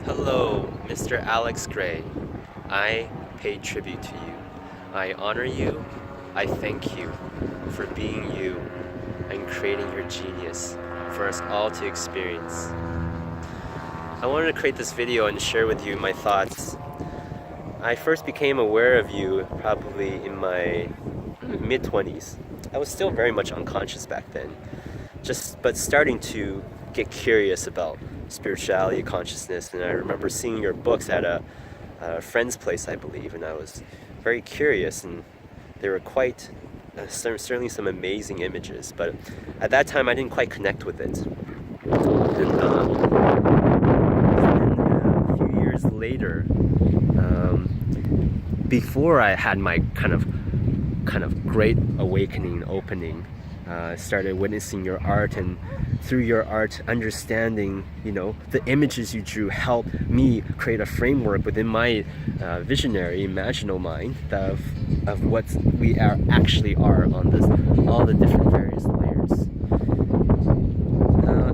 Hello, Mr. Alex Gray. I pay tribute to you. I honor you. I thank you for being you and creating your genius for us all to experience. I wanted to create this video and share with you my thoughts. I first became aware of you probably in my mid-20s. I was still very much unconscious back then, but starting to get curious about spirituality, consciousness, and I remember seeing your books at a friend's place, I believe, and I was very curious, and they were quite, certainly some amazing images, but at that time I didn't quite connect with it. And then a few years later, before I had my kind of great awakening, opening, started witnessing your art, and through your art understanding, the images you drew helped me create a framework within my visionary, imaginal mind of what we actually are on this, all the different various layers.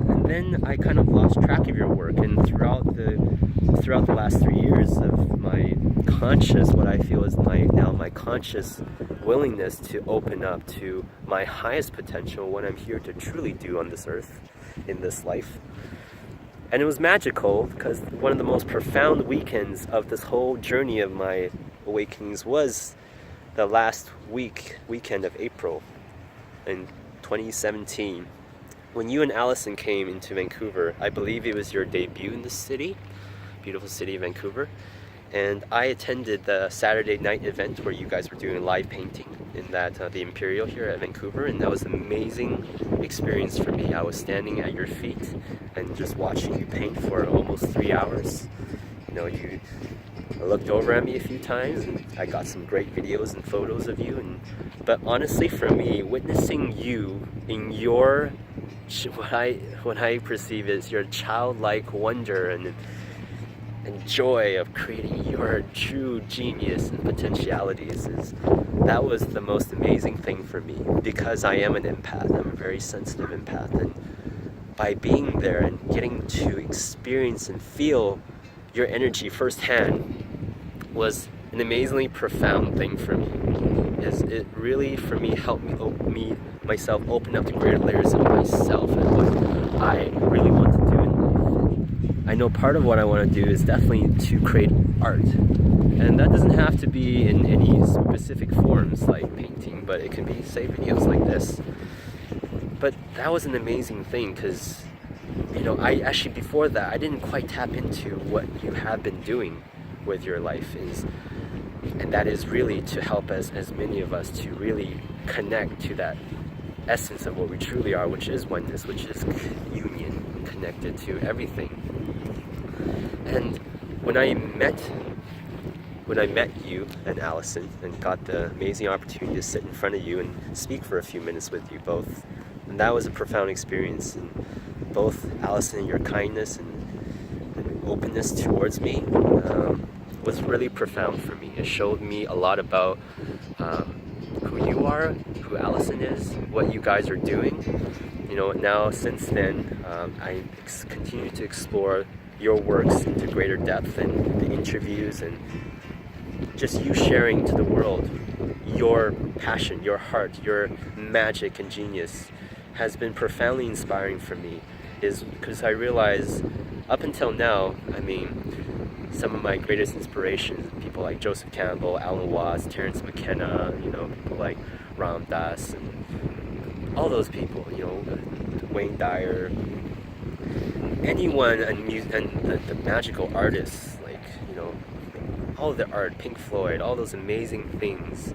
And then I kind of lost track of your work, and throughout the last 3 years of my conscious, what I feel is my conscious willingness to open up to my highest potential, what I'm here to truly do on this earth, in this life. And it was magical because one of the most profound weekends of this whole journey of my awakenings was the last weekend of April in 2017, when you and Allison came into Vancouver. I believe it was your debut in the city, beautiful city of Vancouver. And I attended the Saturday night event where you guys were doing live painting in the Imperial here at Vancouver, and that was an amazing experience for me. I was standing at your feet and just watching you paint for almost 3 hours. You looked over at me a few times, and I got some great videos and photos of you. But honestly, for me, witnessing you in your what I perceive as your childlike wonder and joy of creating your true genius and potentialities, that was the most amazing thing for me, because I am an empath. I'm a very sensitive empath, and by being there and getting to experience and feel your energy firsthand was an amazingly profound thing for me. It really, for me, helped me myself open up to greater layers of myself and what I really want to do in life. I know part of what I want to do is definitely to create art, and that doesn't have to be in any specific forms like painting, but it can be, say, videos like this. But that was an amazing thing because, I actually, before that, I didn't quite tap into what you have been doing with your life, and that is really to help as many of us to really connect to that essence of what we truly are, which is oneness, which is union, connected to everything. And when I met you and Allison and got the amazing opportunity to sit in front of you and speak for a few minutes with you both, and that was a profound experience. And both Allison, your kindness and openness towards me was really profound for me. It showed me a lot about who you are, who Allison is, what you guys are doing. Now since then, I continue to explore your works into greater depth, and the interviews, and just you sharing to the world your passion, your heart, your magic and genius has been profoundly inspiring for me, is because I realize up until now, some of my greatest inspirations, people like Joseph Campbell, Alan Watts, Terence McKenna, people like Ram Dass, and all those people, Wayne Dyer, anyone, and the magical artists, like, all of the art, Pink Floyd, all those amazing things.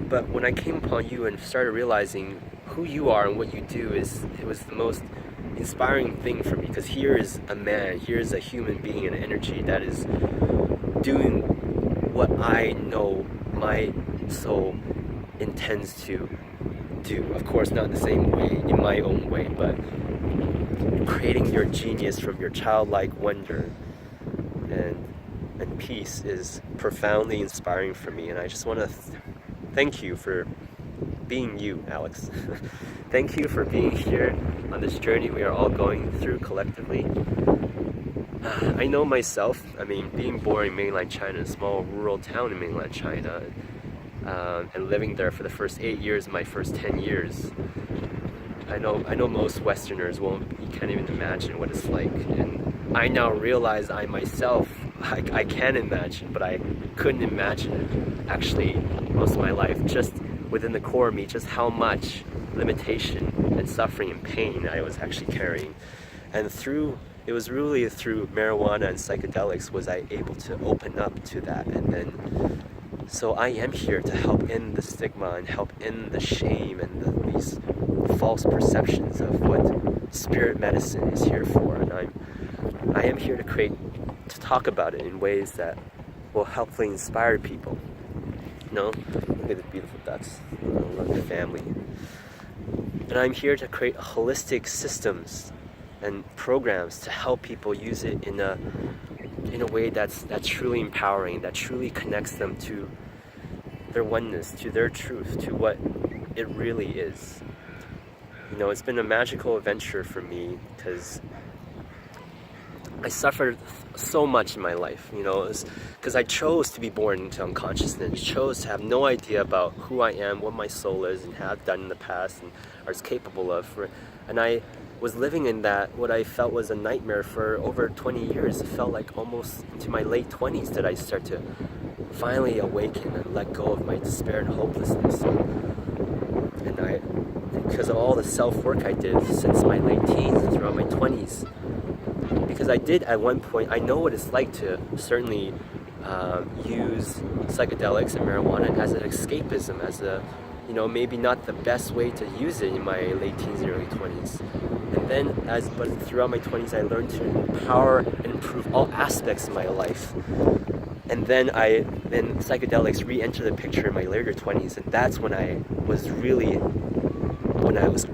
But when I came upon you and started realizing who you are and what you do, it was the most inspiring thing for me, because here is a man, here is a human being, an energy that is doing what I know my soul intends to do. Of course, not the same way, in my own way, but creating your genius from your childlike wonder and peace is profoundly inspiring for me. And I just want to thank you for being you, Alex. Thank you for being here on this journey we are all going through collectively. I know myself, I mean, being born in mainland China, a small rural town in mainland China, and living there for the first 8 years, my first 10 years, I know most Westerners you can't even imagine what it's like. And I now realize I myself, I can imagine, but I couldn't imagine actually most of my life, just within the core of me, just how much limitation and suffering and pain I was actually carrying. And it was really through marijuana and psychedelics was I able to open up to that. And then, so I am here to help end the stigma and help end the shame and these false perceptions of what spirit medicine is here for. And I am here to talk about it in ways that will hopefully inspire people. Look at the beautiful ducks. I love the family. And I'm here to create holistic systems and programs to help people use it in a way that's truly empowering, that truly connects them to their oneness, to their truth, to what it really is. It's been a magical adventure for me because I suffered so much in my life, because I chose to be born into unconsciousness, chose to have no idea about who I am, what my soul is, and have done in the past, and is capable of. And I was living in that, what I felt was a nightmare for over 20 years. It felt like almost into my late 20s that I start to finally awaken and let go of my despair and hopelessness. And because of all the self-work I did since my late teens and throughout my 20s, because I did at one point, I know what it's like to certainly use psychedelics and marijuana as an escapism, as a, maybe not the best way to use it in my late teens and early 20s. And then, but throughout my 20s, I learned to empower and improve all aspects of my life. And then psychedelics re-enter the picture in my later 20s, and that's when I was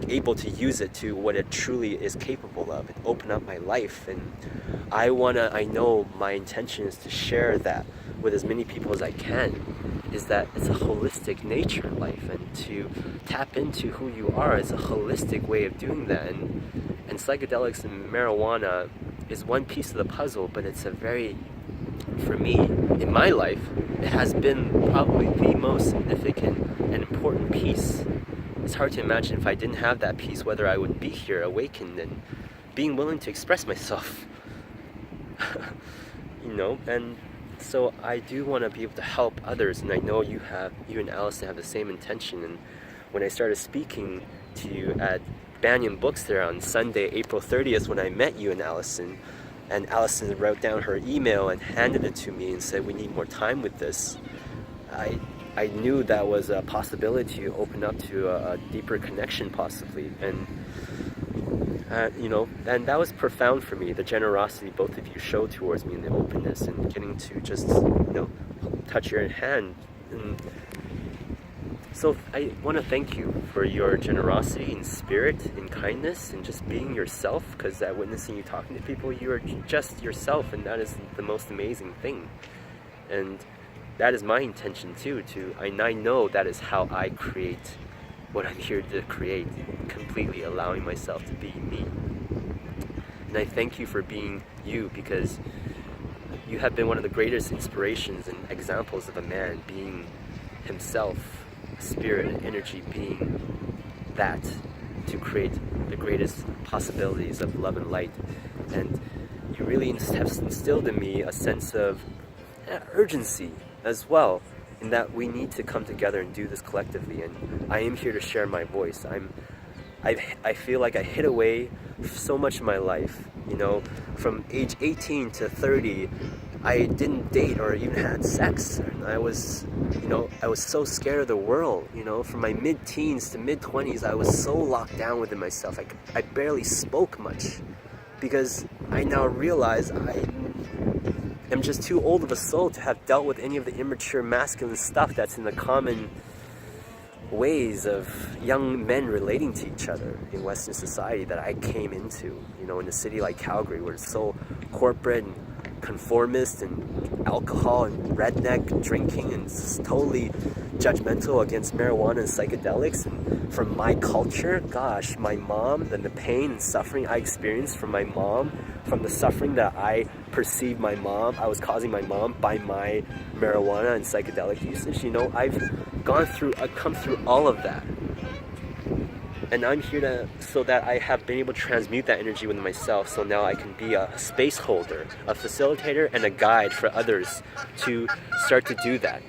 able to use it to what it truly is capable of and open up my life. And I know my intention is to share that with as many people as I can, is that it's a holistic nature in life, and to tap into who you are is a holistic way of doing that. And psychedelics and marijuana is one piece of the puzzle, but it's for me, in my life, it has been probably the most significant and important piece. It's hard to imagine if I didn't have that piece, whether I would be here awakened and being willing to express myself. And so I do want to be able to help others, and I know you and Allison have the same intention. And when I started speaking to you at Banyan Books there on Sunday, April 30th, when I met you and Allison wrote down her email and handed it to me and said, we need more time with this, I knew that was a possibility to open up to a deeper connection possibly. And and that was profound for me, the generosity both of you showed towards me, and the openness, and getting to just touch your hand. And so I want to thank you for your generosity and spirit and kindness and just being yourself, because at witnessing you talking to people, you are just yourself, and that is the most amazing thing. And that is my intention too, and I know that is how I create what I'm here to create, completely allowing myself to be me. And I thank you for being you, because you have been one of the greatest inspirations and examples of a man being himself, spirit and energy, being that to create the greatest possibilities of love and light. And you really have instilled in me a sense of urgency as well, in that we need to come together and do this collectively. And I am here to share my voice. I feel like I hid away so much in my life. From age 18 to 30, I didn't date or even had sex. And I was so scared of the world. From my mid-teens to mid-20s, I was so locked down within myself. I barely spoke much, because I now realize I'm just too old of a soul to have dealt with any of the immature masculine stuff that's in the common ways of young men relating to each other in Western society that I came into, in a city like Calgary, where it's so corporate and conformist and alcohol and redneck drinking and totally judgmental against marijuana and psychedelics. And from my culture, gosh, my mom and the pain and suffering I experienced from my mom, from the suffering that I perceived I was causing my mom by my marijuana and psychedelic usage, I've come through all of that. And I'm here so that I have been able to transmute that energy within myself, so now I can be a space holder, a facilitator, and a guide for others to start to do that.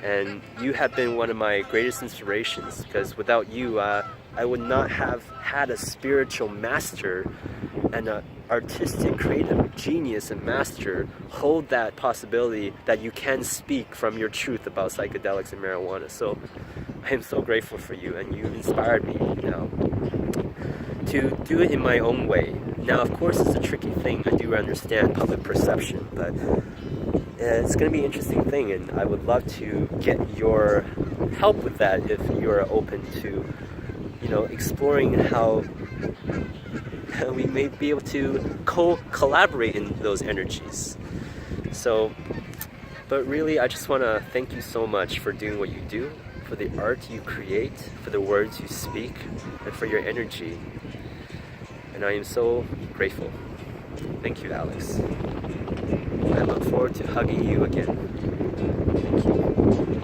And you have been one of my greatest inspirations, because without you, I would not have had a spiritual master and an artistic, creative genius and master hold that possibility that you can speak from your truth about psychedelics and marijuana. So I am so grateful for you, and you inspired me now to do it in my own way. Now, of course, it's a tricky thing. I do understand public perception, but it's going to be an interesting thing, and I would love to get your help with that if you're open to, exploring how we may be able to collaborate in those energies. So, but really, I just want to thank you so much for doing what you do, for the art you create, for the words you speak, and for your energy. And I am so grateful. Thank you, Alex. I look forward to hugging you again. Thank you.